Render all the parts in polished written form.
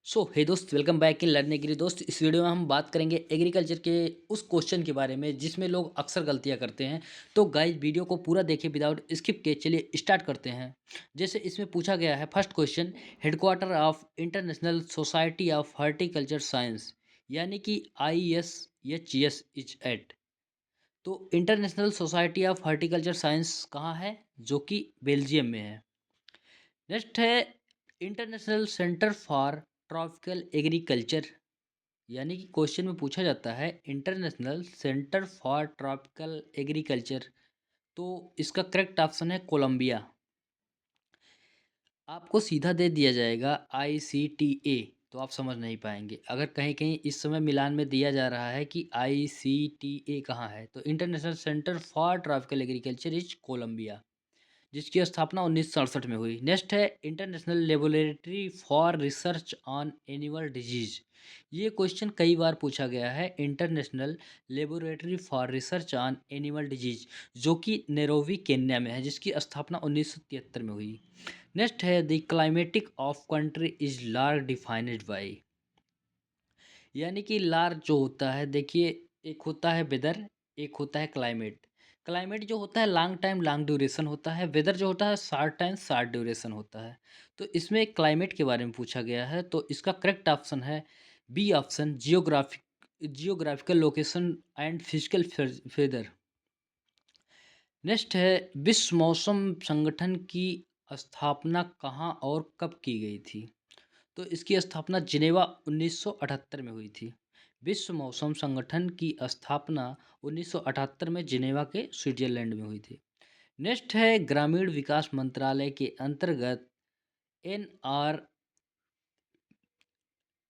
सो hey दोस्त, welcome back in learning agri. दोस्त, इस वीडियो में हम बात करेंगे एग्रीकल्चर के उस क्वेश्चन के बारे में जिसमें लोग अक्सर गलतियां करते हैं। तो गाइस, वीडियो को पूरा देखिए विदाउट स्किप के। चलिए स्टार्ट करते हैं। जैसे इसमें पूछा गया है, first question, headquarter of international society of horticulture science यानी कि ISHS इज एट। तो international society of horticulture science कहाँ है? जो कि बेल्जियम में है। नेक्स्ट है international centre for tropical agriculture, यानी कि क्वेश्चन में पूछा जाता है international centre for tropical agriculture. तो इसका करेक्ट ऑप्शन है कोलंबिया। आपको सीधा दे दिया जाएगा ICTA, तो आप समझ नहीं पाएंगे। अगर कहीं कहीं इस समय मिलान में दिया जा रहा है कि ICTA कहाँ है, तो international centre for tropical agriculture is Colombia, जिसकी स्थापना 1967 में हुई। नेक्स्ट है international laboratory for research on animal disease. ये क्वेश्चन कई बार पूछा गया है। International laboratory for research on animal disease, जो कि नैरोबी केन्या में है, जिसकी स्थापना 1973 में हुई। नेक्स्ट है the climatic of country is large defined by, यानी कि लार्ज जो होता है, देखिए, एक होता है वेदर, एक होता है क्लाइमेट। क्लाइमेट जो होता है लॉन्ग टाइम लॉन्ग ड्यूरेशन होता है, वेदर जो होता है शार्ट टाइम शार्ट ड्यूरेशन होता है। तो इसमें क्लाइमेट के बारे में पूछा गया है, तो इसका करेक्ट ऑप्शन है B option, geographical location and physical feature. Next है विश्व मौसम संगठन की स्थापना कहाँ और कब की गई थी? तो इसकी स्थापना जिनेवा 1978 में हुई थी। विश्व मौसम संगठन की स्थापना 1978 में जिनेवा के स्विट्जरलैंड में हुई थी। नेक्स्ट है ग्रामीण विकास मंत्रालय के अंतर्गत एन आर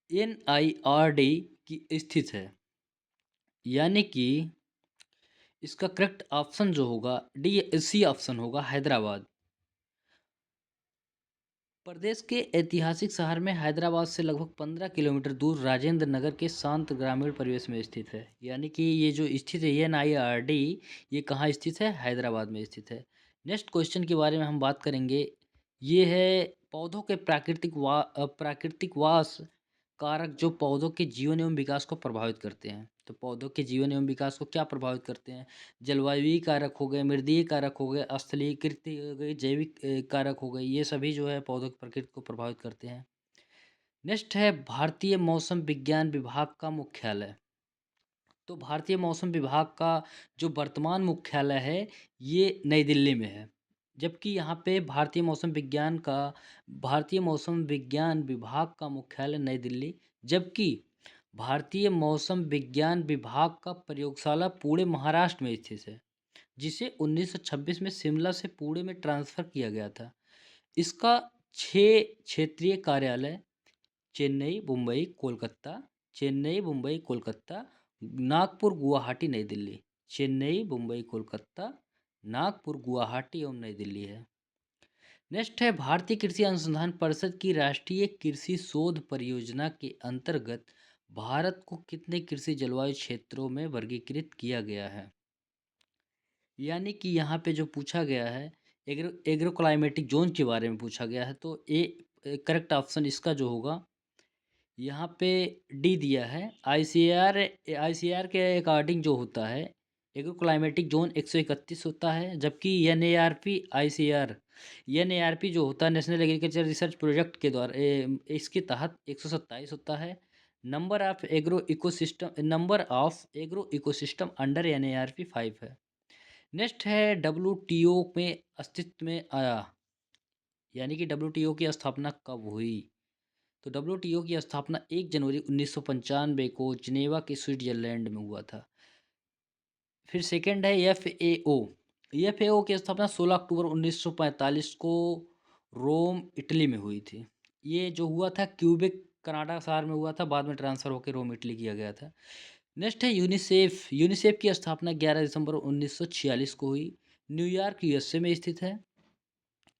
NIRD की स्थित है, यानी कि इसका करेक्ट ऑप्शन जो होगा सी ऑप्शन होगा, हैदराबाद। प्रदेश के ऐतिहासिक शहर में हैदराबाद से लगभग 15 किलोमीटर दूर राजेंद्र नगर के शांत ग्रामीण परिवेश में स्थित है, यानी कि ये जो स्थित है NIRD, ये कहाँ स्थित है? हैदराबाद में स्थित है। नेक्स्ट क्वेश्चन के बारे में हम बात करेंगे। ये है पौधों के प्राकृतिक वास कारक जो पौधों के जीवन एवं विकास को प्रभावित करते हैं। तो पौधों के जीवन एवं विकास को क्या प्रभावित करते हैं? जलवायु कारक हो गए, मृदीय कारक हो गए, स्थलीकृत हो गए, जैविक कारक हो गए, ये सभी जो है पौधों की प्रकृति को प्रभावित करते हैं। नेक्स्ट है भारतीय मौसम विज्ञान विभाग का मुख्यालय। तो भारतीय मौसम विभाग का जो वर्तमान मुख्यालय है, ये नई दिल्ली में है। जबकि यहाँ पे भारतीय मौसम विज्ञान विभाग का मुख्यालय नई दिल्ली, जबकि भारतीय मौसम विज्ञान विभाग का प्रयोगशाला पुणे महाराष्ट्र में स्थित है, जिसे 1926 में शिमला से पुणे में ट्रांसफ़र किया गया था। इसका 6 क्षेत्रीय कार्यालय चेन्नई, मुंबई, कोलकाता, चेन्नई, मुंबई, कोलकाता, नागपुर, गुवाहाटी, नई दिल्ली। चेन्नई, मुंबई, कोलकाता, नागपुर, गुवाहाटी एवं नई दिल्ली है। नेक्स्ट है भारतीय कृषि अनुसंधान परिषद की राष्ट्रीय कृषि शोध परियोजना के अंतर्गत भारत को कितने कृषि जलवायु क्षेत्रों में वर्गीकृत किया गया है? यानी कि यहाँ पे जो पूछा गया है, एग्रो क्लाइमेटिक जोन के बारे में पूछा गया है। तो ए करेक्ट ऑप्शन इसका जो होगा, यहाँ पे डी दिया है। ICAR के अकॉर्डिंग जो होता है, एग्रो क्लाइमेटिक जोन 131 होता है, जबकि NARP जो होता है नेशनल एग्रीकल्चर रिसर्च प्रोजेक्ट के द्वारा इसके तहत 127 होता है। Number of agro ecosystem under NARP 5 है। नेक्स्ट है WTO में अस्तित्व में आया, यानी कि WTO की स्थापना कब हुई? तो WTO की स्थापना 1 जनवरी 1995 को जिनेवा के स्विट्जरलैंड में हुआ था। फिर सेकंड है FAO। FAO की स्थापना 16 अक्टूबर 1945 को रोम, इटली में हुई थी। ये जो हुआ था क्यूबेक कनाडा शहर में हुआ था, बाद में ट्रांसफ़र होकर रोम, इटली किया गया था। नेक्स्ट है यूनिसेफ। यूनिसेफ की स्थापना 11 दिसंबर 1946 को हुई। न्यूयॉर्क USA में स्थित है।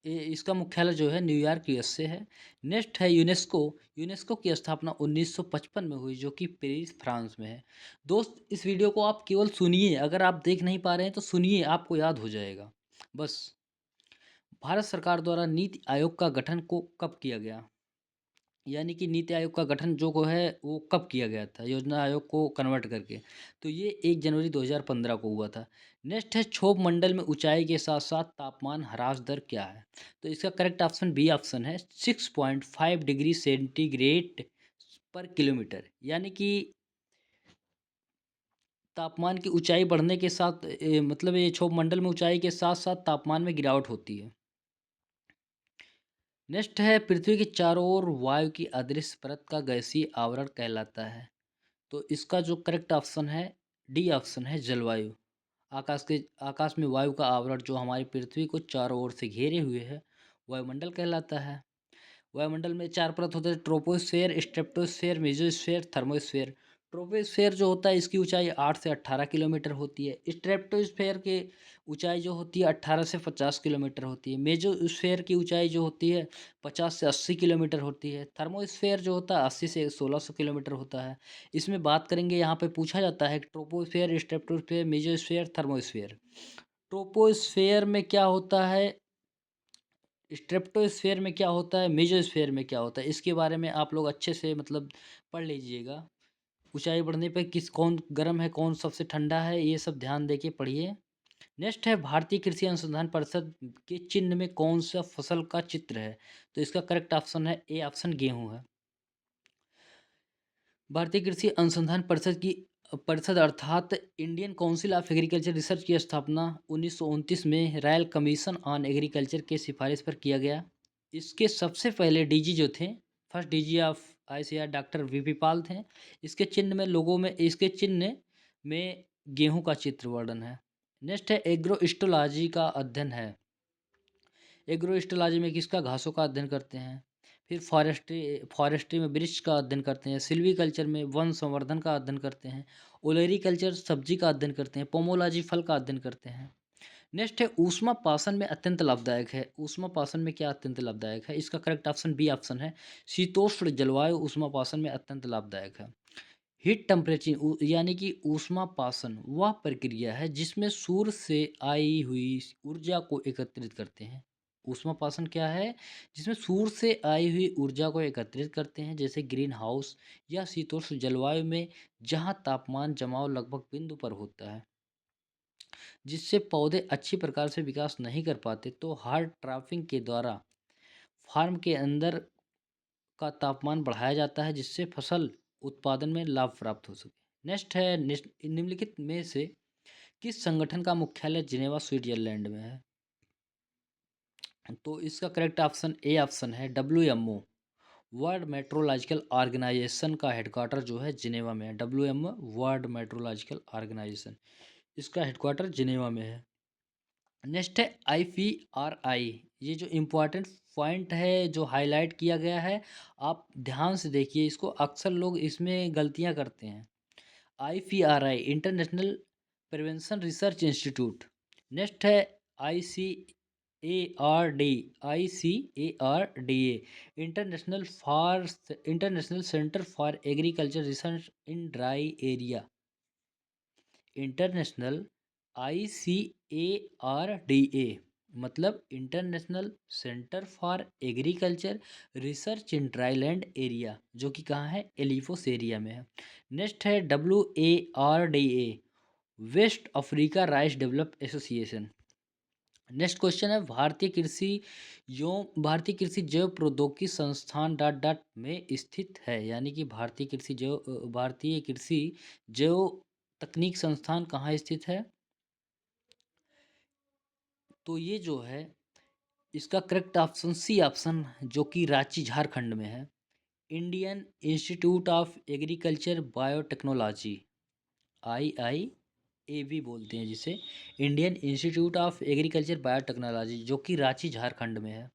इसका मुख्यालय जो है न्यूयॉर्क USA है। नेक्स्ट है यूनेस्को। यूनेस्को की स्थापना 1955 में हुई, जो कि पेरिस फ्रांस में है। दोस्त, इस वीडियो को आप केवल सुनिए, अगर आप देख नहीं पा रहे हैं तो सुनिए, आपको याद हो जाएगा बस। भारत सरकार द्वारा नीति आयोग का गठन को कब किया गया? यानी कि नीति आयोग का गठन जो को है वो कब किया गया था योजना आयोग को कन्वर्ट करके? तो ये 1 जनवरी 2015 को हुआ था। नेक्स्ट है क्षोभ मंडल में ऊंचाई के साथ साथ तापमान ह्रास दर क्या है? तो इसका करेक्ट ऑप्शन बी ऑप्शन है 6.5 डिग्री सेंटीग्रेड पर किलोमीटर। यानी कि तापमान की ऊंचाई बढ़ने के साथ मतलब ये क्षोभ मंडल में ऊंचाई के साथ साथ तापमान में गिरावट होती है। नेक्स्ट है पृथ्वी के चारों ओर वायु की अदृश्य परत का गैसीय आवरण कहलाता है। तो इसका जो करेक्ट ऑप्शन है डी ऑप्शन है जलवायु। आकाश में वायु का आवरण जो हमारी पृथ्वी को चारों ओर से घेरे हुए है वायुमंडल कहलाता है। वायुमंडल में 4 परत होते हैं troposphere, stratosphere, mesosphere, thermosphere. Troposphere जो होता है इसकी ऊंचाई 8 से 18 किलोमीटर होती है। स्ट्रेटोस्फेयर की ऊंचाई जो होती है 18 से 50 किलोमीटर होती है। मेसोस्फेयर की ऊंचाई जो होती है 50 से 80 किलोमीटर होती है। थर्मोस्फेयर जो होता है 80 से 1600 किलोमीटर होता है। इसमें बात करेंगे यहाँ पे पूछा जाता है troposphere, stratosphere, mesosphere, thermosphere. Troposphere में क्या होता है, स्ट्रेप्टोस्फेयर में क्या होता है, मेसोस्फेयर में क्या होता है, इसके बारे में आप लोग अच्छे से मतलब पढ़ लीजिएगा। ऊंचाई बढ़ने पे कौन गर्म है कौन सबसे ठंडा है ये सब ध्यान देके पढ़िए। नेक्स्ट है भारतीय कृषि अनुसंधान परिषद के चिन्ह में कौन सा फसल का चित्र है? तो इसका करेक्ट ऑप्शन है ए ऑप्शन गेहूं है। भारतीय कृषि अनुसंधान परिषद अर्थात Indian council of agriculture research की स्थापना 1929 में रॉयल कमीशन ऑन एग्रीकल्चर के सिफारिश पर किया गया। इसके सबसे पहले डीजी जो थे, first DG of ICR doctor VP Pal थे। इसके चिन्ह में गेहूं का चित्र वर्णन है। नेक्स्ट है एग्रोइस्टोलॉजी का अध्ययन है। एग्रोइस्टोलॉजी में किसका, घासों का अध्ययन करते हैं। फिर फॉरेस्ट्री में वृक्ष का अध्ययन करते हैं। सिल्वीकल्चर में वन संवर्धन का अध्ययन करते हैं। ओलेरीकल्चर सब्जी का अध्ययन करते हैं। पोमोलॉजी फल का अध्ययन करते हैं। नेक्स्ट है ऊष्मा पासन में अत्यंत लाभदायक है। ऊष्मा पासन में क्या अत्यंत लाभदायक है? इसका करेक्ट ऑप्शन बी ऑप्शन है शीतोष्ण जलवायु ऊष्मा पासन में अत्यंत लाभदायक है। हीट टेम्परेचर यानी कि ऊष्मा पासन वह प्रक्रिया है जिसमें सूर्य से आई हुई ऊर्जा को एकत्रित करते हैं। ऊष्मा पासन क्या है? जिसमें सूर्य से आई हुई ऊर्जा को एकत्रित करते हैं, जैसे ग्रीन हाउस या शीतोष्ण जलवायु में जहां तापमान जमाव लगभग बिंदु पर होता है, जिससे पौधे अच्छी प्रकार से विकास नहीं कर पाते, तो हार्ड ट्रैपिंग के द्वारा फार्म के अंदर का तापमान बढ़ाया जाता है, जिससे फसल उत्पादन में लाभ प्राप्त हो सके। नेक्स्ट है निम्नलिखित में से किस संगठन का मुख्यालय जिनेवा स्विट्जरलैंड में है? तो इसका करेक्ट ऑप्शन ए ऑप्शन है WMO। वर्ल्ड मेट्रोलॉजिकल ऑर्गेनाइजेशन का हेडक्वार्टर जो है जिनेवा में है। WMO वर्ल्ड मेट्रोलॉजिकल ऑर्गेनाइजेशन, इसका हेडक्वार्टर जिनेवा में है। नेक्स्ट है IPRI। ये जो इम्पोर्टेंट पॉइंट है जो हाईलाइट किया गया है, आप ध्यान से देखिए इसको, अक्सर लोग इसमें गलतियां करते हैं। IPRI international prevention research institute. Next है ICARD ICARDA international centre for agriculture research in dry area. International ICARDA मतलब international centre for agriculture research in dryland area, जो कि कहाँ है, एलिफोस एरिया में है। नेक्स्ट है WARDA West Africa rice develop association. Next question है भारतीय कृषि जैव प्रौद्योगिकी संस्थान डॉट डॉट में स्थित है। यानी कि भारतीय कृषि जैव तकनीक संस्थान कहाँ स्थित है? तो ये जो है इसका करेक्ट ऑप्शन सी ऑप्शन, जो कि रांची झारखंड में है। Indian institute of agriculture biotechnology, IIAB बोलते हैं जिसे, Indian institute of agriculture biotechnology, जो कि रांची झारखंड में है।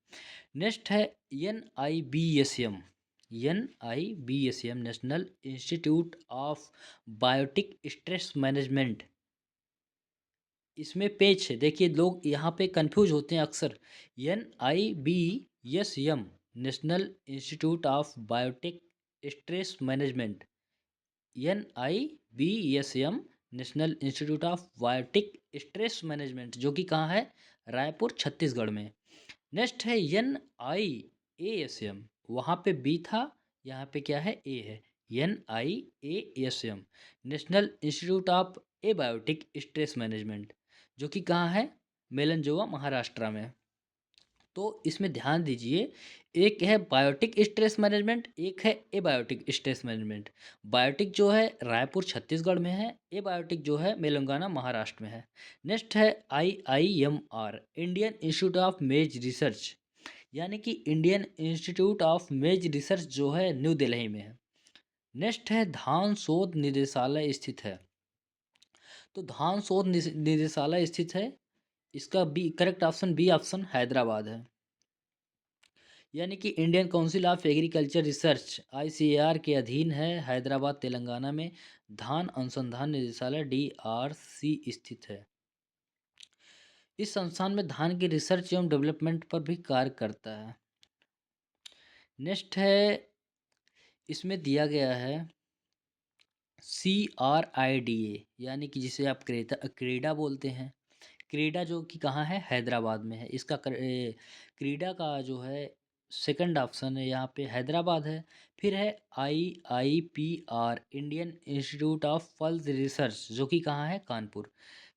नेक्स्ट है NIBSM national institute of biotic stress management. इसमें पेज है, देखिए लोग यहाँ पे कंफ्यूज होते हैं अक्सर। NIBSM national institute of biotic stress management, NIBSM national institute of biotic stress management, जो कि कहाँ है, रायपुर छत्तीसगढ़ में। नेक्स्ट है NIASM, वहाँ पे बी था यहाँ पे क्या है, ए है, NIASM, national institute of abiotic stress management, जो कि कहाँ है, मेलंजोवा महाराष्ट्र में। तो इसमें ध्यान दीजिए, एक है बायोटिक स्ट्रेस मैनेजमेंट, एक है एबायोटिक स्ट्रेस मैनेजमेंट। बायोटिक जो है रायपुर छत्तीसगढ़ में है, एबायोटिक जो है तेलंगाना महाराष्ट्र में है। नेक्स्ट है IIMR, इंडियन इंस्टीट्यूट ऑफ मेज रिसर्च, यानी कि इंडियन इंस्टीट्यूट ऑफ मेज रिसर्च जो है न्यू दिल्ली में है। नेक्स्ट है धान शोध निदेशालय स्थित है। तो धान शोध निदेशालय स्थित है, इसका B correct option, B option Hyderabad है। यानी कि Indian council of agriculture research ICAR के अधीन है, हैदराबाद तेलंगाना में धान अनुसंधान निदेशालय DRC स्थित है। इस संस्थान में धान की रिसर्च एवं डेवलपमेंट पर भी कार्य करता है। नेक्स्ट है, इसमें दिया गया है CRIDA, यानी कि जिसे आप क्रेडा बोलते हैं। क्रेडा जो कि कहाँ है, हैदराबाद में है। इसका क्रीडा का जो है सेकंड ऑप्शन है यहाँ पे हैदराबाद है। फिर है IIPR, Indian institute of pulses research, जो कि कहाँ है, कानपुर।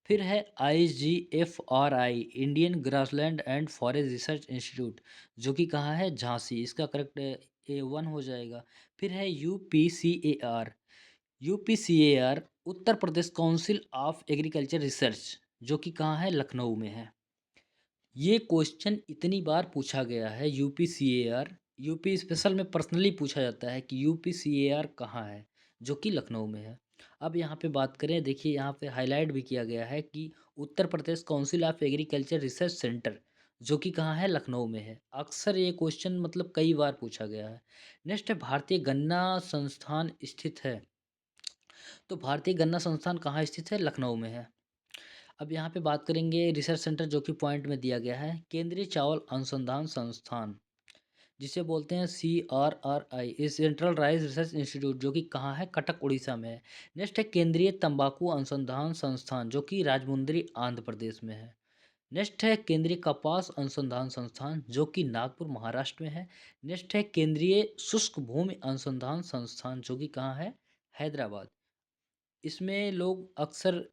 फिर है IGFRI, Indian grassland and forest research institute, जो कि कहाँ है, झांसी। इसका करेक्ट A1 हो जाएगा। फिर है UPCAR, Uttar Pradesh council of agriculture research, जो कि कहाँ है, लखनऊ में है। ये क्वेश्चन इतनी बार पूछा गया है, UPCAR, यूपी स्पेशल में पर्सनली पूछा जाता है कि UPCAR कहाँ है, जो कि लखनऊ में है। अब यहाँ पे बात करें, देखिए यहाँ पे हाईलाइट भी किया गया है कि Uttar Pradesh council of agriculture research centre, जो कि कहाँ है, लखनऊ में है। अक्सर ये क्वेश्चन मतलब कई बार पूछा गया है। नेक्स्ट है भारतीय गन्ना संस्थान स्थित है। तो भारतीय गन्ना संस्थान कहाँ स्थित है, लखनऊ में है। अब यहाँ पे बात करेंगे रिसर्च सेंटर, जो कि पॉइंट में दिया गया है, केंद्रीय चावल अनुसंधान संस्थान, जिसे बोलते हैं CRRI, इस सेंट्रल राइस रिसर्च इंस्टीट्यूट, जो कि कहाँ है, कटक उड़ीसा में है। नेक्स्ट है केंद्रीय तंबाकू अनुसंधान संस्थान, जो कि राजमुंद्री आंध्र प्रदेश में है। नेक्स्ट है केंद्रीय कपास अनुसंधान संस्थान, जो कि नागपुर महाराष्ट्र में है। नेक्स्ट है केंद्रीय शुष्क भूमि अनुसंधान संस्थान, जो कि कहाँ है, हैदराबाद। इसमें लोग अक्सर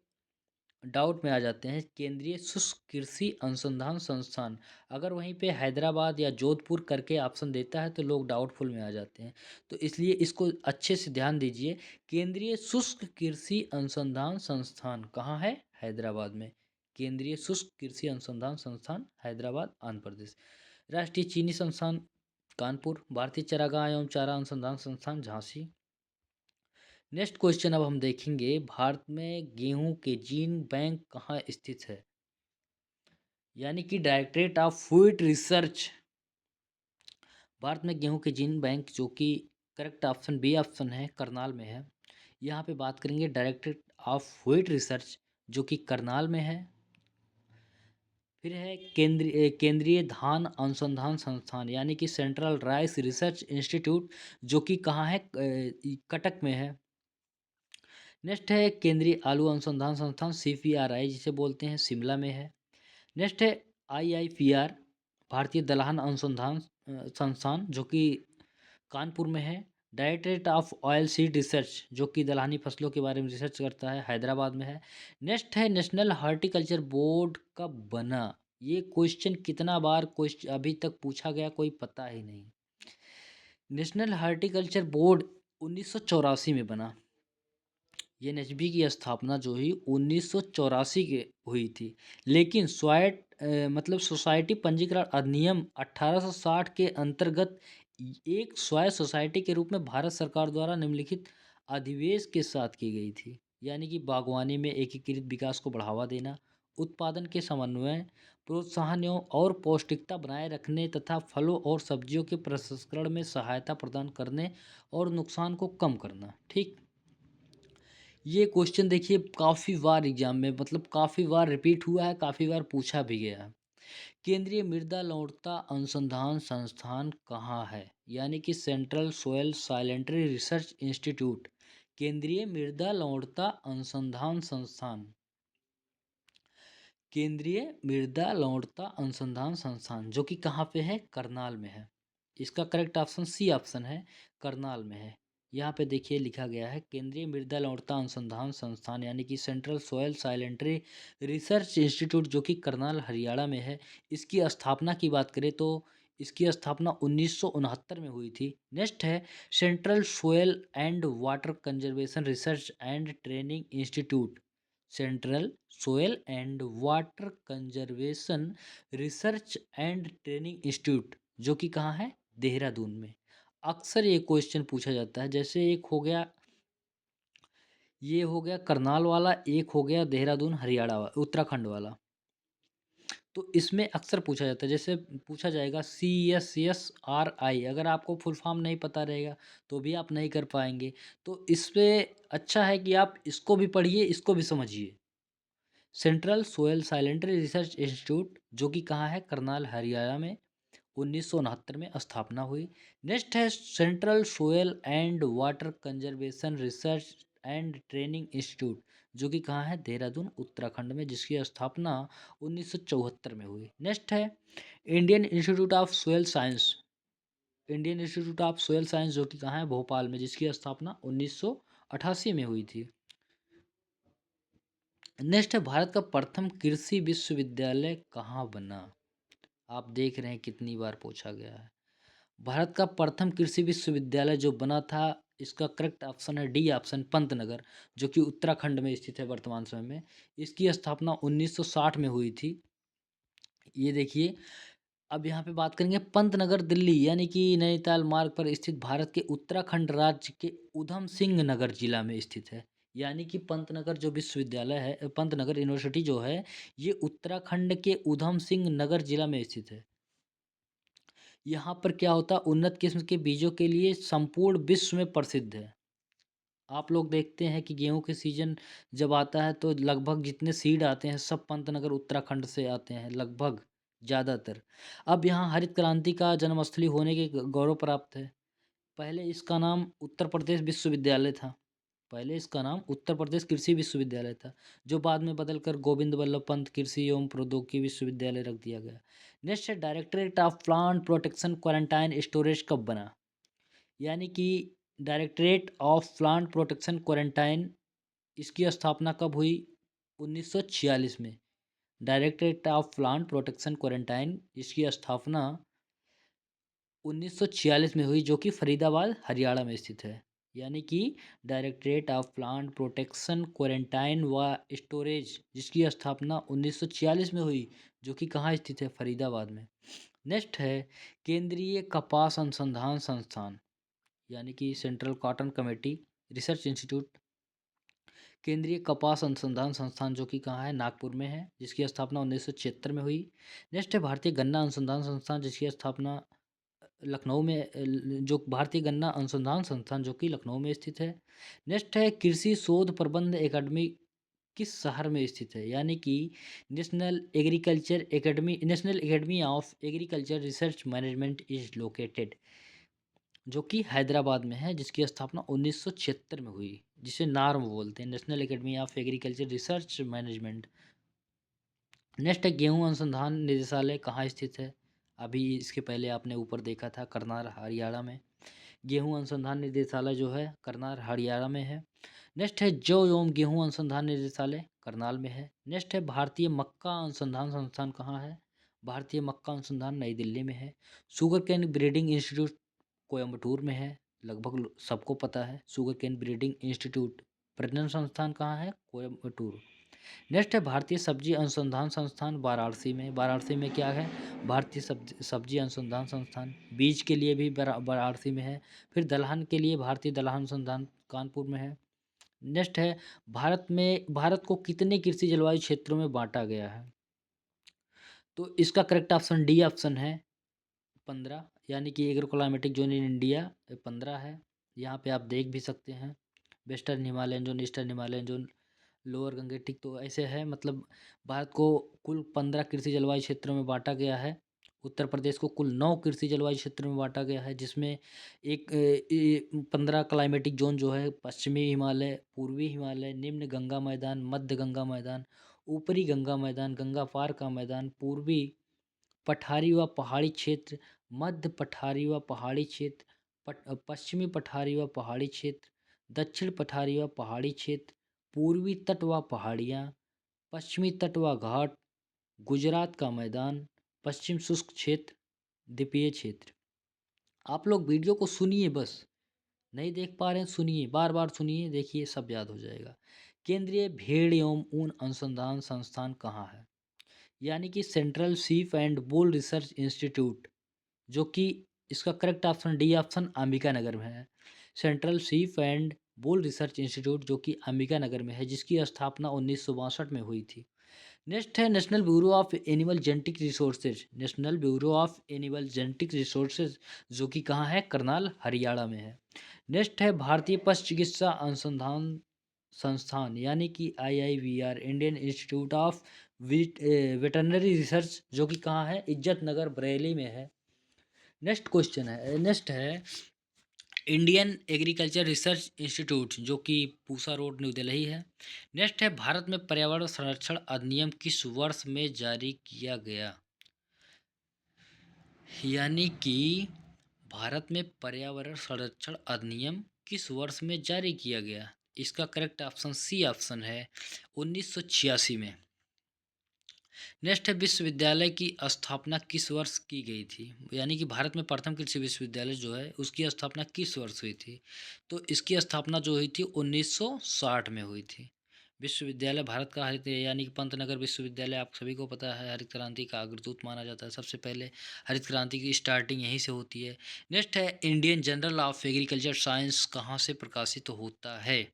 डाउट में आ जाते हैं, केंद्रीय शुष्क कृषि अनुसंधान संस्थान, अगर वहीं पे हैदराबाद या जोधपुर करके ऑप्शन देता है तो लोग डाउटफुल में आ जाते हैं। तो इसलिए इसको अच्छे से ध्यान दीजिए, केंद्रीय शुष्क कृषि अनुसंधान संस्थान कहाँ है, हैदराबाद में। केंद्रीय शुष्क कृषि अनुसंधान संस्थान, हैदराबाद, आंध्र प्रदेश। राष्ट्रीय चीनी संस्थान, कानपुर। भारतीय चारागाह एवं चारा अनुसंधान संस्थान, झांसी। नेक्स्ट क्वेश्चन अब हम देखेंगे, भारत में गेहूं के जीन बैंक कहाँ स्थित है, यानी कि directorate of food research. Bharat में गेहूं के जीन बैंक, जो कि करेक्ट ऑप्शन, बी ऑप्शन है, करनाल में है। यहाँ पे बात करेंगे डायरेक्टरेट ऑफ फूड रिसर्च, जो कि करनाल में है। फिर है केंद्रीय धान अनुसंधान संस्थान, यानी कि सेंट्रल राइस रिसर्च इंस्टीट्यूट, जो कि कहाँ है, कटक में है। नेक्स्ट है केंद्रीय आलू अनुसंधान संस्थान, CPRI जिसे बोलते हैं, शिमला में है। नेक्स्ट है IIPR, भारतीय दलहन अनुसंधान संस्थान, जो कि कानपुर में है। Directorate of oil seed research, जो कि दलहनी फसलों के बारे में रिसर्च करता है, हैदराबाद में है। नेक्स्ट है नेशनल हार्टिकल्चर बोर्ड कब बना। ये क्वेश्चन कितना बार क्वेश्चन अभी तक पूछा गया, कोई पता ही नहीं। नेशनल हार्टिकल्चर बोर्ड 1984 में बना। ये NHB की स्थापना जो हुई 1984 के हुई थी, लेकिन मतलब सोसाइटी पंजीकरण अधिनियम 1860 के अंतर्गत एक स्वायत्त सोसाइटी के रूप में भारत सरकार द्वारा निम्नलिखित अधिवेश के साथ की गई थी, यानी कि बागवानी में एकीकृत विकास को बढ़ावा देना, उत्पादन के समन्वय, प्रोत्साहन एवं और पौष्टिकता बनाए रखने तथा फलों और सब्जियों के प्रसंस्करण में सहायता प्रदान करने और नुकसान को कम करना। ठीक, ये क्वेश्चन देखिए काफ़ी बार एग्जाम में, मतलब काफ़ी बार रिपीट हुआ है, काफ़ी बार पूछा भी गया है। केंद्रीय मृदा लवणता अनुसंधान संस्थान कहाँ है, यानी कि सेंट्रल सोयल साइलेंट्री रिसर्च इंस्टीट्यूट। केंद्रीय मृदा लवणता अनुसंधान संस्थान, केंद्रीय मृदा लवणता अनुसंधान संस्थान, जो कि कहाँ पे है, करनाल में है। इसका करेक्ट ऑप्शन सी ऑप्शन है, करनाल में है। यहाँ पे देखिए लिखा गया है केंद्रीय मृदा लवणता अनुसंधान संस्थान यानी कि सेंट्रल सोयल साइलेंट्री रिसर्च इंस्टीट्यूट जो कि करनाल हरियाणा में है। इसकी स्थापना की बात करें तो इसकी स्थापना 1969 में हुई थी। नेक्स्ट है central soil and water conservation research and training institute. Central soil and water conservation research and training institute जो कि कहाँ है, देहरादून में। अक्सर ये क्वेश्चन पूछा जाता है, जैसे एक हो गया, ये हो गया करनाल वाला, एक हो गया देहरादून हरियाणा उत्तराखंड वाला। तो इसमें अक्सर पूछा जाता है, जैसे पूछा जाएगा CSSRI, अगर आपको फुल फॉर्म नहीं पता रहेगा तो भी आप नहीं कर पाएंगे। तो इस पे अच्छा है कि आप इसको भी पढ़िए, इसको भी समझिए। सेंट्रल सोयल साइलेंट्री रिसर्च इंस्टीट्यूट जो कि कहाँ है, करनाल हरियाणा में, 1969 में स्थापना हुई। नेक्स्ट है central soil and water conservation research and training institute जो कि कहाँ है, देहरादून उत्तराखंड में, जिसकी स्थापना 1974 में हुई। नेक्स्ट है Indian institute of soil science. Indian institute of soil science जो कि कहाँ है, भोपाल में, जिसकी स्थापना 1988 में हुई थी। नेक्स्ट है भारत का प्रथम कृषि विश्वविद्यालय कहाँ बना। आप देख रहे हैं कितनी बार पूछा गया है। भारत का प्रथम कृषि विश्वविद्यालय जो बना था, इसका करेक्ट ऑप्शन है डी ऑप्शन, पंतनगर, जो कि उत्तराखंड में स्थित है वर्तमान समय में। इसकी स्थापना 1960 में हुई थी। ये देखिए, अब यहाँ पे बात करेंगे पंतनगर दिल्ली यानी कि नैनीताल मार्ग पर स्थित भारत के उत्तराखंड राज्य के उधम सिंह नगर जिला में स्थित है। यानी कि पंतनगर जो विश्वविद्यालय है, पंतनगर यूनिवर्सिटी जो है, ये उत्तराखंड के उधम सिंह नगर जिला में स्थित है। यहाँ पर क्या होता है, उन्नत किस्म के बीजों के लिए संपूर्ण विश्व में प्रसिद्ध है। आप लोग देखते हैं कि गेहूं के सीजन जब आता है तो लगभग जितने सीड आते हैं सब पंतनगर उत्तराखंड से आते हैं, लगभग ज़्यादातर। अब यहाँ हरित क्रांति का जन्मस्थली होने के गौरव प्राप्त है। पहले इसका नाम उत्तर प्रदेश विश्वविद्यालय था। पहले इसका नाम उत्तर प्रदेश कृषि विश्वविद्यालय था, जो बाद में बदलकर गोविंद वल्लभ पंत कृषि एवं प्रौद्योगिकी विश्वविद्यालय रख दिया गया। नेक्स्ट है directorate of plant protection quarantine storage कब बना। यानी कि directorate of plant protection quarantine, इसकी स्थापना कब हुई, 1946 में। Directorate of plant protection quarantine, इसकी स्थापना 1946 में हुई, जो कि फरीदाबाद हरियाणा में स्थित है। यानी कि directorate of plant protection quarantine व स्टोरेज, जिसकी स्थापना 1946 में हुई, जो कि कहाँ स्थित है, फरीदाबाद में। नेक्स्ट है केंद्रीय कपास अनुसंधान संस्थान यानी कि central cotton committee research institute. केंद्रीय कपास अनुसंधान संस्थान जो कि कहाँ है, नागपुर में है, जिसकी स्थापना 1976 में हुई। नेक्स्ट है भारतीय गन्ना अनुसंधान संस्थान, जिसकी स्थापना लखनऊ में, जो भारतीय गन्ना अनुसंधान संस्थान जो कि लखनऊ में स्थित है। नेक्स्ट है कृषि शोध प्रबंध एकेडमी किस शहर में स्थित है। यानी कि national academy of agriculture research management is located, जो कि हैदराबाद में है, जिसकी स्थापना 1976 में हुई, जिसे नार्म बोलते हैं, national academy of agriculture research management. Next है गेहूं अनुसंधान निदेशालय कहाँ स्थित है। अभी इसके पहले आपने ऊपर देखा था, करनाल हरियाणा में। गेहूं अनुसंधान निदेशालय जो है करनाल हरियाणा में है। नेक्स्ट है जौ एवं गेहूं अनुसंधान निदेशालय, करनाल में है। नेक्स्ट है भारतीय मक्का अनुसंधान संस्थान कहाँ है। भारतीय मक्का अनुसंधान नई दिल्ली में है। Sugar cane breeding institute Coimbatore में है, लगभग सबको पता है। शुगर कैन ब्रीडिंग इंस्टीट्यूट प्रजनन संस्थान कहाँ है, कोयम्बटूर। नेक्स्ट है भारतीय सब्जी अनुसंधान संस्थान, वाराणसी में। वाराणसी में क्या है, भारतीय सब्जी अनुसंधान संस्थान। बीज के लिए भी वाराणसी में है। फिर दलहन के लिए भारतीय दलहन अनुसंधान कानपुर में है। नेक्स्ट है भारत को कितने कृषि जलवायु क्षेत्रों में बांटा गया है। तो इसका करेक्ट ऑप्शन डी ऑप्शन है, 15। यानी कि agro climatic zone in India 15 है। यहाँ पे आप देख भी सकते हैं, western Himalayan zone, eastern Himalayan zone, lower Gangetic. तो ऐसे है, मतलब भारत को कुल 15 कृषि जलवायु क्षेत्रों में बांटा गया है। उत्तर प्रदेश को कुल 9 कृषि जलवायु क्षेत्रों में बांटा गया है, जिसमें 15 क्लाइमेटिक जोन जो है, पश्चिमी हिमालय, पूर्वी हिमालय, निम्न गंगा मैदान, मध्य गंगा मैदान, ऊपरी गंगा मैदान, गंगा पार का मैदान, पूर्वी पठारी व पहाड़ी क्षेत्र, मध्य पठारी व पहाड़ी क्षेत्र, पश्चिमी पठारी व पहाड़ी क्षेत्र, दक्षिण पठारी व पहाड़ी क्षेत्र, पूर्वी तट व पहाड़ियाँ, पश्चिमी तट व घाट, गुजरात का मैदान, पश्चिम शुष्क क्षेत्र, द्वीपीय क्षेत्र। आप लोग वीडियो को सुनिए, बस नहीं देख पा रहे हैं सुनिए, बार बार सुनिए, देखिए सब याद हो जाएगा। केंद्रीय भेड़ एवं ऊन अनुसंधान संस्थान कहाँ है? यानी कि central sheep and wool research institute, जो कि इसका correct option D option Ambika Nagar में है। Central sheep and wool research institute जो कि अंबिका नगर में है, जिसकी स्थापना 1962 में हुई थी। नेक्स्ट है national bureau of animal genetic resources. National bureau of animal genetic resources जो कि कहाँ है? करनाल हरियाणा में है। नेक्स्ट है भारतीय पशु चिकित्सा अनुसंधान संस्थान, यानी कि IIVR, Indian institute of veterinary research, जो कि कहाँ है? इज्जत नगर बरेली में है। नेक्स्ट है इंडियन एग्रीकल्चर रिसर्च इंस्टीट्यूट, जो कि पूसा रोड न्यू दिल्ली है। नेक्स्ट है भारत में पर्यावरण संरक्षण अधिनियम किस वर्ष में जारी किया गया? यानी कि भारत में पर्यावरण संरक्षण अधिनियम किस वर्ष में जारी किया गया? इसका करेक्ट ऑप्शन सी ऑप्शन है, 1986 में। नेक्स्ट है विश्वविद्यालय की स्थापना किस वर्ष की गई थी? यानी कि भारत में प्रथम कृषि विश्वविद्यालय जो है उसकी स्थापना किस वर्ष हुई थी? तो इसकी स्थापना जो हुई थी 1960 में हुई थी। विश्वविद्यालय भारत का हरित, यानी कि पंतनगर विश्वविद्यालय आप सभी को पता है, हरित क्रांति का अग्रदूत माना जाता है। सबसे पहले हरित क्रांति की स्टार्टिंग यहीं से होती है। नेक्स्ट है Indian journal of agriculture science कहाँ से प्रकाशित होता है?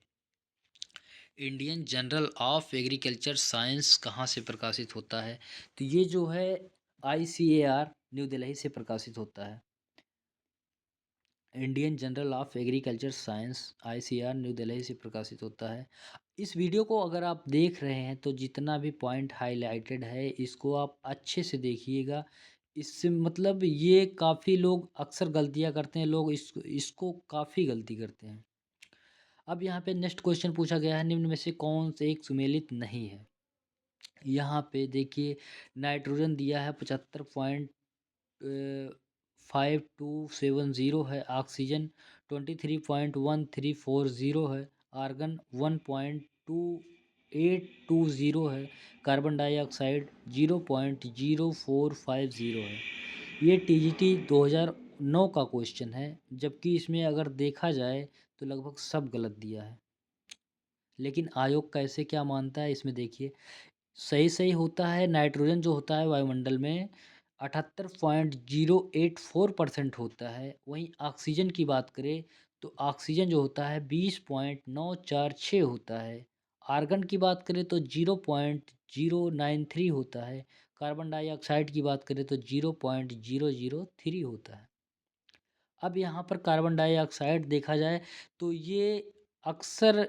Indian journal of agriculture science कहाँ से प्रकाशित होता है? तो ये जो है ICAR न्यू दिल्ली से प्रकाशित होता है। Indian journal of agriculture science ICAR new Delhi से प्रकाशित होता है। इस वीडियो को अगर आप देख रहे हैं तो जितना भी पॉइंट हाईलाइटेड है इसको आप अच्छे से देखिएगा। इससे मतलब ये काफ़ी लोग अक्सर गलतियाँ करते हैं, लोग इसको काफ़ी गलती करते हैं। अब यहाँ पे नेक्स्ट क्वेश्चन पूछा गया है, निम्न में से कौन से एक सुमेलित नहीं है? यहाँ पे देखिए नाइट्रोजन दिया है 75.5270 है, ऑक्सीजन 23.1340 है, आर्गन 1.2820 है, कार्बन डाइऑक्साइड 0.0450 है। ये TGT 2009 का क्वेश्चन है, जबकि इसमें अगर देखा जाए तो लगभग सब गलत दिया है। लेकिन आयोग कैसे क्या मानता है इसमें देखिए, सही सही होता है नाइट्रोजन जो होता है वायुमंडल में 78.084% होता है। वहीं ऑक्सीजन की बात करें तो ऑक्सीजन जो होता है 20.946 होता है। आर्गन की बात करें तो 0.093 होता है। कार्बन डाइऑक्साइड की बात करें तो 0.003 होता है। अब यहाँ पर कार्बन डाइऑक्साइड देखा जाए तो ये अक्सर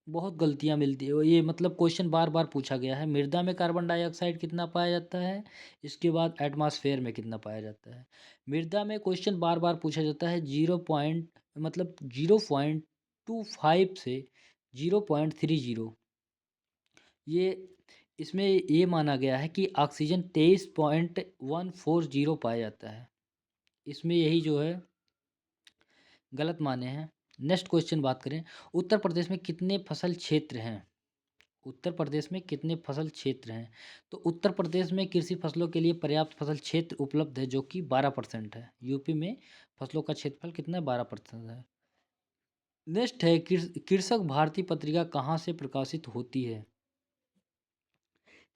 बहुत गलतियाँ मिलती है, ये मतलब क्वेश्चन बार बार पूछा गया है। मृदा में कार्बन डाइऑक्साइड कितना पाया जाता है, इसके बाद एटमॉस्फेयर में कितना पाया जाता है। मृदा में क्वेश्चन बार बार पूछा जाता है 0.25 से 0.30। ये इसमें ये माना गया है कि ऑक्सीजन 23.140 पाया जाता है। इसमें यही जो है गलत माने हैं। नेक्स्ट क्वेश्चन बात करें, उत्तर प्रदेश में कितने फसल क्षेत्र हैं? उत्तर प्रदेश में कितने फसल क्षेत्र हैं? तो उत्तर प्रदेश में कृषि फसलों के लिए पर्याप्त फसल क्षेत्र उपलब्ध है, जो कि 12% है। यूपी में फसलों का क्षेत्रफल कितना है? 12% है। नेक्स्ट है कृषक भारती पत्रिका कहाँ से प्रकाशित होती है?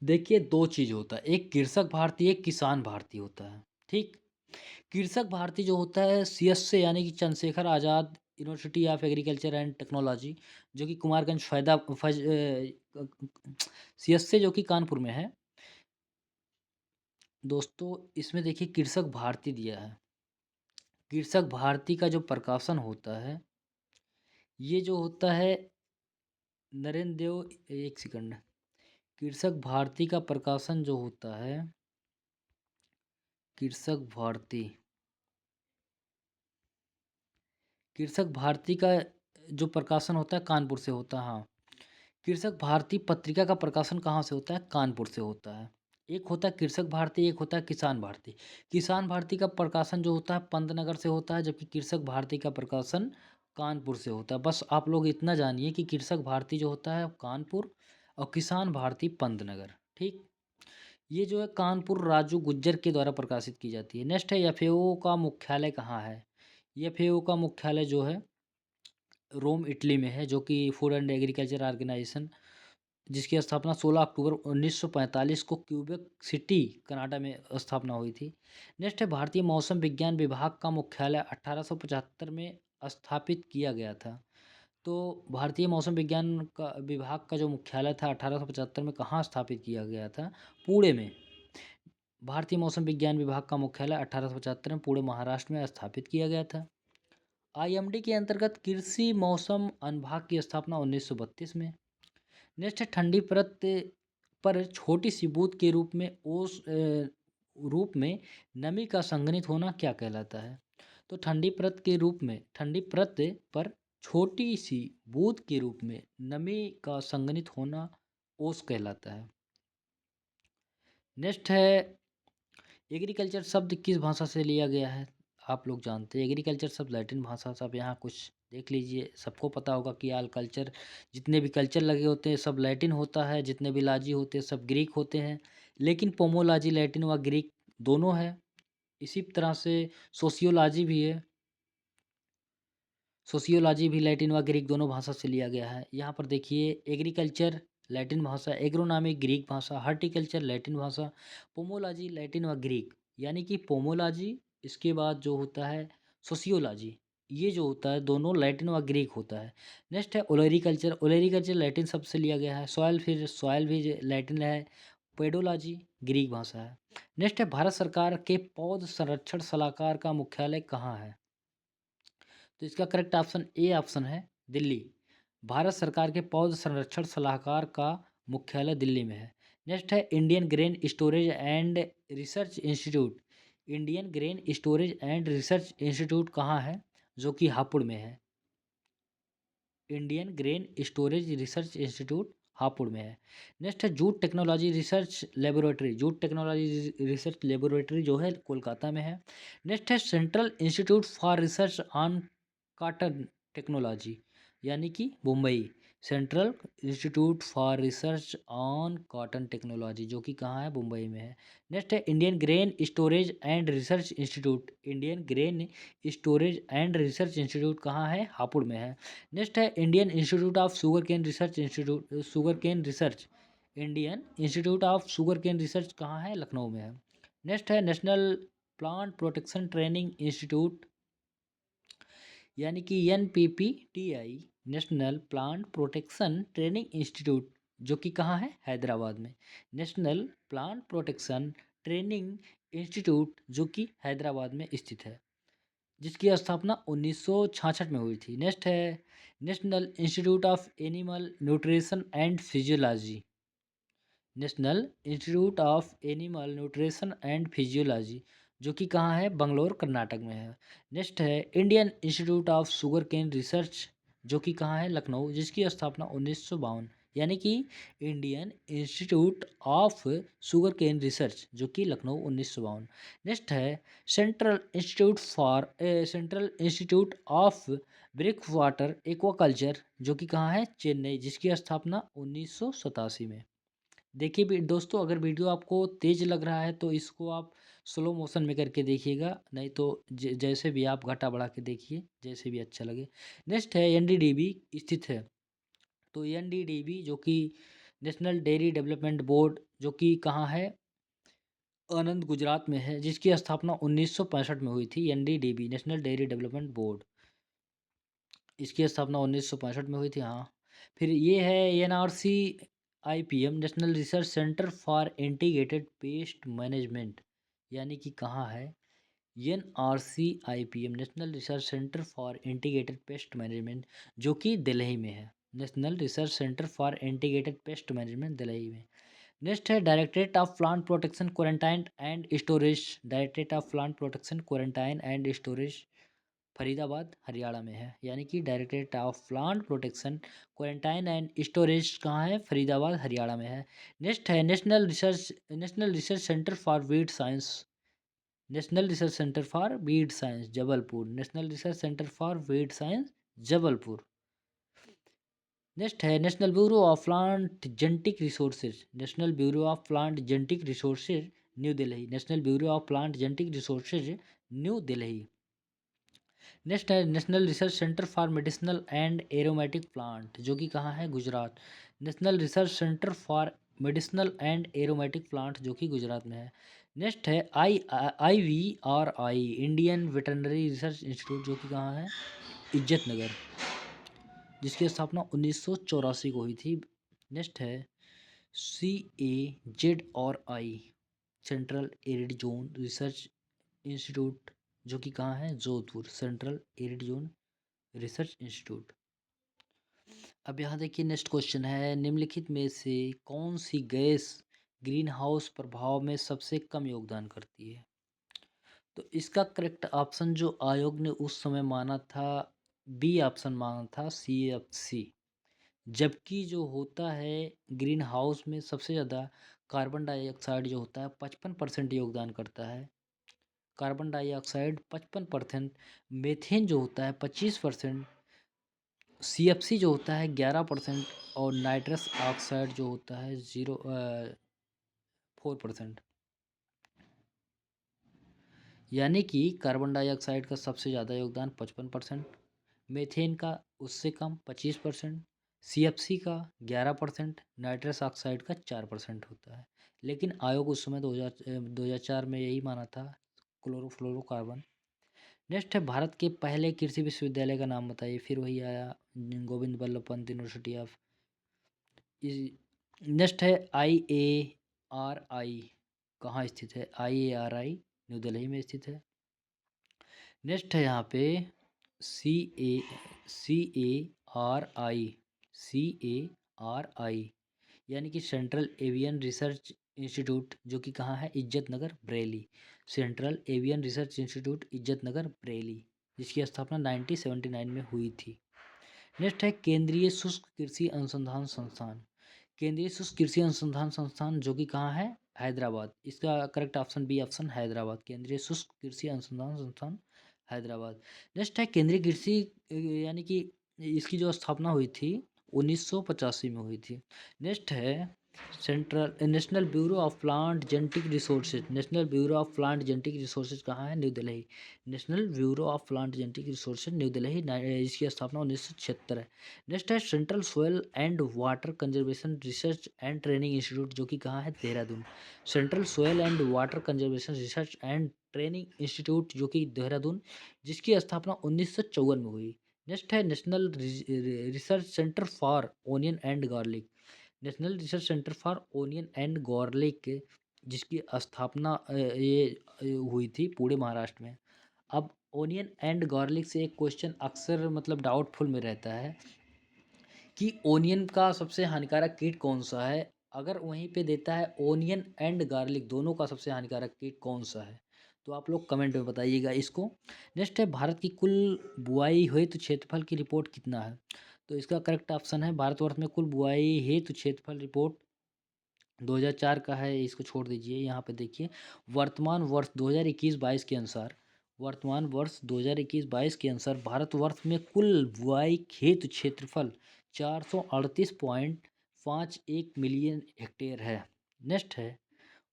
देखिए दो चीज़ होता है, एक कृषक भारती, एक किसान भारती होता है। ठीक, कृषक भारती जो होता है CSA यानी कि Chandrashekhar Azad university of agriculture and technology, जो कि कुमारगंज CSA जो कि कानपुर में है। दोस्तों इसमें देखिए कृषक भारती दिया है। कृषक भारती का जो प्रकाशन होता है, ये जो होता है नरेंद्र देव, एक सेकंड, कृषक भारती का प्रकाशन जो होता है, कृषक भारती, कृषक भारती का जो प्रकाशन होता है कानपुर से होता है। हाँ, कृषक भारती पत्रिका का प्रकाशन कहाँ से होता है? कानपुर से होता है। एक होता है कृषक भारती, एक होता है किसान भारती। किसान भारती का प्रकाशन जो होता है पंतनगर से होता है, जबकि कृषक भारती का प्रकाशन कानपुर से होता है। बस आप लोग इतना जानिए कि कृषक भारती जो होता है कानपुर और किसान भारती पंतनगर। ठीक, ये जो है कानपुर राजू गुज्जर के द्वारा प्रकाशित की जाती है। नेक्स्ट है एफएओ का मुख्यालय कहाँ है। एफएओ का मुख्यालय जो है रोम इटली में है, जो कि फूड एंड एग्रीकल्चर ऑर्गेनाइजेशन, जिसकी स्थापना 16 अक्टूबर 1945 को क्यूबेक सिटी कनाडा में स्थापना हुई थी। नेक्स्ट है भारतीय मौसम विज्ञान विभाग का मुख्यालय 1875 में स्थापित किया गया था। तो भारतीय मौसम विज्ञान का विभाग का जो मुख्यालय था 1875 में कहाँ स्थापित किया गया था, पुणे में। भारतीय मौसम विज्ञान विभाग का मुख्यालय 1875 में पुणे महाराष्ट्र में स्थापित किया गया था। आईएमडी के अंतर्गत कृषि मौसम अनुभाग की स्थापना 1932 में। नेक्स्ट है ठंडी परत पर छोटी सी बूंद के रूप में नमी का संघनित होना क्या कहलाता है। तो ठंडी परत पर छोटी सी बूंद के रूप में नमी का संघनित होना ओस कहलाता है। नेक्स्ट है एग्रीकल्चर शब्द किस भाषा से लिया गया है। आप लोग जानते हैं एग्रीकल्चर शब्द लैटिन भाषा से। आप यहाँ कुछ देख लीजिए, सबको पता होगा कि आल कल्चर, जितने भी कल्चर लगे होते हैं सब लैटिन होता है, जितने भी लाजी होते हैं सब ग्रीक होते हैं, लेकिन पोमोलॉजी लैटिन व ग्रीक दोनों है। इसी तरह से सोशियोलॉजी भी है, सोशियोलॉजी भी लैटिन व ग्रीक दोनों भाषा से लिया गया है। यहाँ पर देखिए एग्रीकल्चर लैटिन भाषा, एग्रोनॉमी ग्रीक भाषा, हॉर्टिकल्चर लैटिन भाषा, पोमोलॉजी लैटिन व ग्रीक, यानी कि पोमोलॉजी, इसके बाद जो होता है सोशियोलॉजी, ये जो होता है दोनों लैटिन व ग्रीक होता है। नेक्स्ट है ओलेरिकल्चर, ओलेरिकल्चर लैटिन शब्द से लिया गया है। सॉयल, फिर सॉयल भी लैटिन है। पेडोलॉजी ग्रीक भाषा है। नेक्स्ट है भारत सरकार के पौध संरक्षण सलाहकार का मुख्यालय कहाँ है। तो इसका करेक्ट ऑप्शन ए ऑप्शन है, दिल्ली। भारत सरकार के पौध संरक्षण सलाहकार का मुख्यालय दिल्ली में है। नेक्स्ट है Indian grain storage and research institute. Indian grain storage and research institute कहाँ है, जो कि हापुड़ में है। Indian grain storage research institute Hapur में है। नेक्स्ट है jute technology research laboratory, jute technology research laboratory जो है कोलकाता में है। नेक्स्ट है central institute for research on cotton technology, यानी कि Mumbai, central institute for research on cotton technology, जो कि कहाँ है, मुंबई में है। नेक्स्ट है Indian grain storage and research institute, Indian grain storage and research institute कहाँ है, हापुड़ में है। नेक्स्ट है Indian institute of sugar cane research institute, sugar cane research, Indian institute of sugar cane research कहाँ है, लखनऊ में है। नेक्स्ट है national plant protection training institute, यानी कि NPPTI, national plant protection training institute, जो कि कहाँ है, हैदराबाद में। National plant protection training institute जो कि हैदराबाद में स्थित है, जिसकी स्थापना 1966 में हुई थी। नेक्स्ट है national institute of animal nutrition and physiology, national institute of animal nutrition and physiology, जो कि कहाँ है, बंगलोर कर्नाटक में है। नेक्स्ट है Indian institute of sugar cane research, जो कि कहाँ है, लखनऊ, जिसकी स्थापना 1952, यानी कि Indian institute of sugar cane research जो कि लखनऊ 1952। नेक्स्ट है central institute of brackish water aquaculture, जो कि कहाँ है, चेन्नई, जिसकी स्थापना 1987 में। देखिए भी दोस्तों, अगर वीडियो आपको तेज लग रहा है तो इसको आप स्लो मोशन में करके देखिएगा, नहीं तो जैसे भी आप घटा बढ़ा के देखिए, जैसे भी अच्छा लगे। नेक्स्ट है NDDB स्थित है। तो NDDB जो कि नेशनल डेयरी डेवलपमेंट बोर्ड, जो कि कहाँ है, आनंद गुजरात में है, जिसकी स्थापना 1965 में हुई थी। NDDB national dairy development board, इसकी स्थापना 1965 में हुई थी। हाँ, फिर ये है NRCIPM, national research centre for integrated pest management, यानी कि कहाँ है, NRCIPM national research centre for integrated pest management, जो कि दिल्ली में है। National research centre for integrated pest management Delhi में। नेक्स्ट है directorate of plant protection quarantine and storage, directorate of plant protection quarantine and storage Faridabad Haryana में है, यानी कि directorate of plant protection quarantine and storage कहाँ है? फरीदाबाद हरियाणा में है। नेक्स्ट है national research centre for weed science. National research centre for weed science Jabalpur. National research centre for weed science Jabalpur. Next है national bureau of plant genetic resources. National bureau of plant genetic resources New Delhi. National bureau of plant genetic resources New Delhi. Next है national research centre for medicinal and aromatic plant, जो कि कहाँ है? Gujarat. National research centre for medicinal and aromatic plant, जो कि गुजरात में है। Next है IVRI Indian veterinary research institute, जो कि कहाँ है? इज्जत नगर, जिसकी स्थापना 1984 को हुई थी। नेक्स्ट है CAZRI central arid zone research institute, जो कि कहाँ है? Jodhpur. Central arid zone research institute. अब यहाँ देखिए नेक्स्ट क्वेश्चन है, निम्नलिखित में से कौन सी गैस ग्रीन हाउस प्रभाव में सबसे कम योगदान करती है? तो इसका करेक्ट ऑप्शन जो आयोग ने उस समय माना था, बी ऑप्शन माना था, CFC। जबकि जो होता है ग्रीन हाउस में सबसे ज़्यादा कार्बन डाइऑक्साइड जो होता है 55% योगदान करता है। कार्बन डाइऑक्साइड 55%, मीथेन जो होता है 25%, CFC जो होता है 11% और नाइट्रस ऑक्साइड जो होता है 4%। यानी कि कार्बन डाइऑक्साइड का सबसे ज़्यादा योगदान 55%, मीथेन का उससे कम 25%, CFC का 11%, नाइट्रस ऑक्साइड का 4% होता है। लेकिन आयोग उस समय 2004 में यही माना था, क्लोरोफ्लोरोकार्बन। नेक्स्ट है भारत के पहले कृषि विश्वविद्यालय का नाम बताइए। फिर वही आया, Govind Ballabh Pant university of. Next है IARI कहाँ स्थित है? IARI न्यू दिल्ली में स्थित है। नेक्स्ट है यहाँ पे CARI यानी कि सेंट्रल एवियन रिसर्च इंस्टीट्यूट, जो कि कहाँ है? Izzat Nagar Bareilly. Central avian research institute Izzat Nagar Bareilly, जिसकी स्थापना 1979 में हुई थी। नेक्स्ट है केंद्रीय शुष्क कृषि अनुसंधान संस्थान। केंद्रीय शुष्क कृषि अनुसंधान संस्थान, जो कि कहाँ है? हैदराबाद। इसका correct option B option Hyderabad. केंद्रीय शुष्क कृषि अनुसंधान संस्थान हैदराबाद। नेक्स्ट है केंद्रीय कृषि यानी कि इसकी जो स्थापना हुई थी 1985 में हुई थी। नेक्स्ट है national bureau of plant genetic resources. National bureau of plant genetic resources कहाँ है? New Delhi. National bureau of plant genetic resources New Delhi, इसकी स्थापना 1976 है। नेक्स्ट है central soil and water conservation research and training institute, जो कि कहाँ है? Dehradun. Central soil and water conservation research and training institute, जो कि देहरादून, जिसकी स्थापना 1954 में हुई। नेक्स्ट है national research centre for onion and garlic. National research centre for onion and garlic, जिसकी स्थापना हुई थी पुणे महाराष्ट्र में। अब ओनियन एंड गार्लिक से एक क्वेश्चन अक्सर मतलब डाउटफुल में रहता है कि ओनियन का सबसे हानिकारक कीट कौन सा है। अगर वहीं पे देता है ओनियन एंड गार्लिक दोनों का सबसे हानिकारक कीट कौन सा है, तो आप लोग कमेंट में बताइएगा इसको। नेक्स्ट है भारत की कुल बुआई हेतु क्षेत्रफल की रिपोर्ट कितना है? तो इसका करेक्ट ऑप्शन है भारतवर्ष में कुल बुआई हेतु क्षेत्रफल रिपोर्ट 2004 का है। इसको छोड़ दीजिए। यहाँ पे देखिए वर्तमान वर्ष 2021-22 के अनुसार, वर्तमान वर्ष 2021-22 के अनुसार भारतवर्ष में कुल बुआई हेतु क्षेत्रफल 438.51 मिलियन हेक्टेयर है। नेक्स्ट है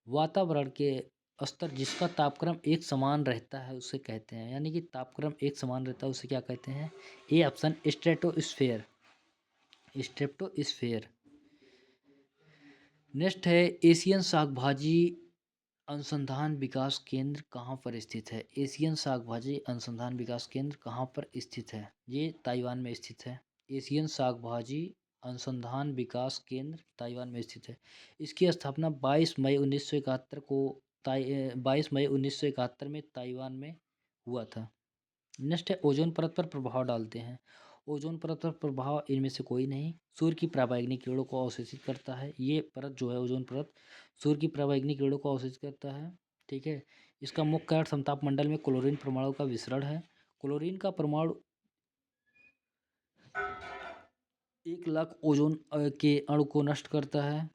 वातावरण के स्तर जिसका तापक्रम एक समान रहता है उसे कहते हैं, यानी कि तापक्रम एक समान रहता है उसे क्या कहते हैं? A option stratosphere. Stratosphere. Next है एशियन शाक भाजी अनुसंधान विकास केंद्र कहाँ पर स्थित है? एशियन शाक भाजी अनुसंधान विकास केंद्र कहाँ पर स्थित है? ये ताइवान में स्थित है। एशियन शाक भाजी अनुसंधान विकास केंद्र ताइवान में स्थित है। इसकी स्थापना 22 मई 1971 को 22 मई 1971 में ताइवान में हुआ था। नेक्स्ट है ओजोन परत पर प्रभाव डालते हैं। ओजोन परत पर प्रभाव इनमें से कोई नहीं। सूर्य की पराबैंगनी किरणों को अवशोषित करता है। ये परत जो है ओजोन परत सूर्य की पराबैंगनी किरणों को अवशोषित करता है। ठीक है। इसका मुख्य कारण समताप मंडल में क्लोरीन परमाणु का विसरण है। क्लोरीन का परमाणु 1 लाख ओजोन के अणु को नष्ट करता है।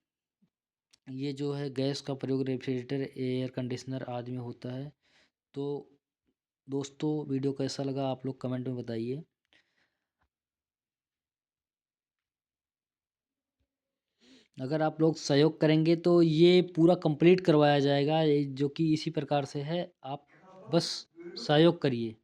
ये जो है गैस का प्रयोग रेफ्रिजरेटर, एयर कंडीशनर आदि में होता है। तो दोस्तों वीडियो कैसा लगा आप लोग कमेंट में बताइए। अगर आप लोग सहयोग करेंगे तो ये पूरा कंप्लीट करवाया जाएगा, जो कि इसी प्रकार से है। आप बस सहयोग करिए।